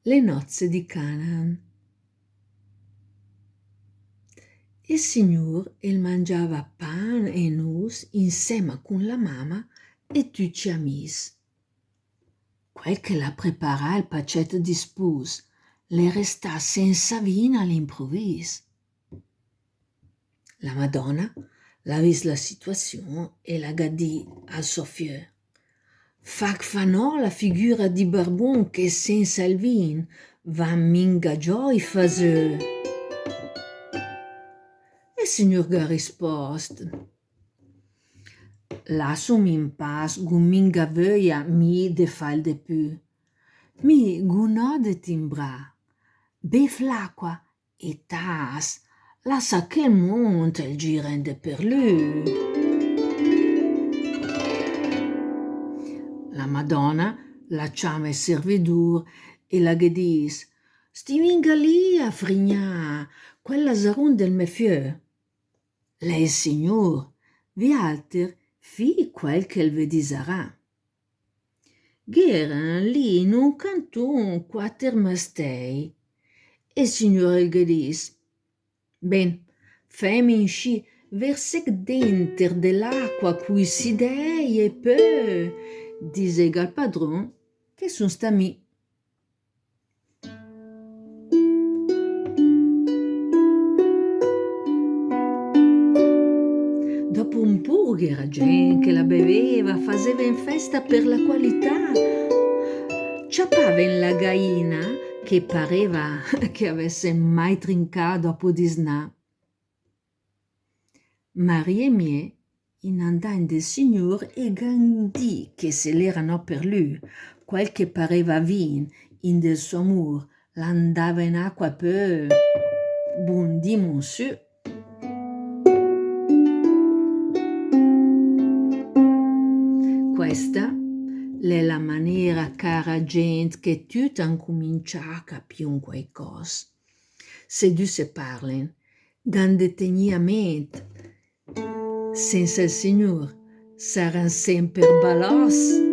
Le nozze di Canaan. Il Signore il mangiava pan e nus insieme con la mamma e tutti gli amici. Quel che la prepara il pacetto di spus le resta senza vino all'improvviso. La Madonna la vise la situazione e la gadì al suo fieu. Fanò la figura di barbon che senza il vin va mingagiò i faseux. E il Signor gha risposto: Lasciami in paz, guminga veuia mi de fal de pu. Mi gunode timbra, bef l'acqua e tas, lascia che il monte il girende per lui. La Madonna la chiama il servidur e la ghedis: Sti vinga lì a frignà, quella zarun del me fieu. Lei signor, vi alter, fi quel che il vedisarà. Gh'eran lì in un canton quater mastei, e il signore il ghedis: Ben, femmi in sci, versec denter dell'acqua cui si dei e peu, disega al padron, che son sta mi. Dopo un po' c'era gente che la beveva, faceva in festa per la qualità. Ciappava in la gaina che pareva che avesse mai trincato dopo di snà. Marie mie in andan del Signor e gandì che se l'erano per lui, quel che pareva vin in del suo amor, l'andava in acqua peu, buondì monsieur. Questa è la maniera, cara gente, che tutta incomincia a capire qualcosa. Se tu se parlen, gandeteniamente, senza il Signore, saranno sempre balos.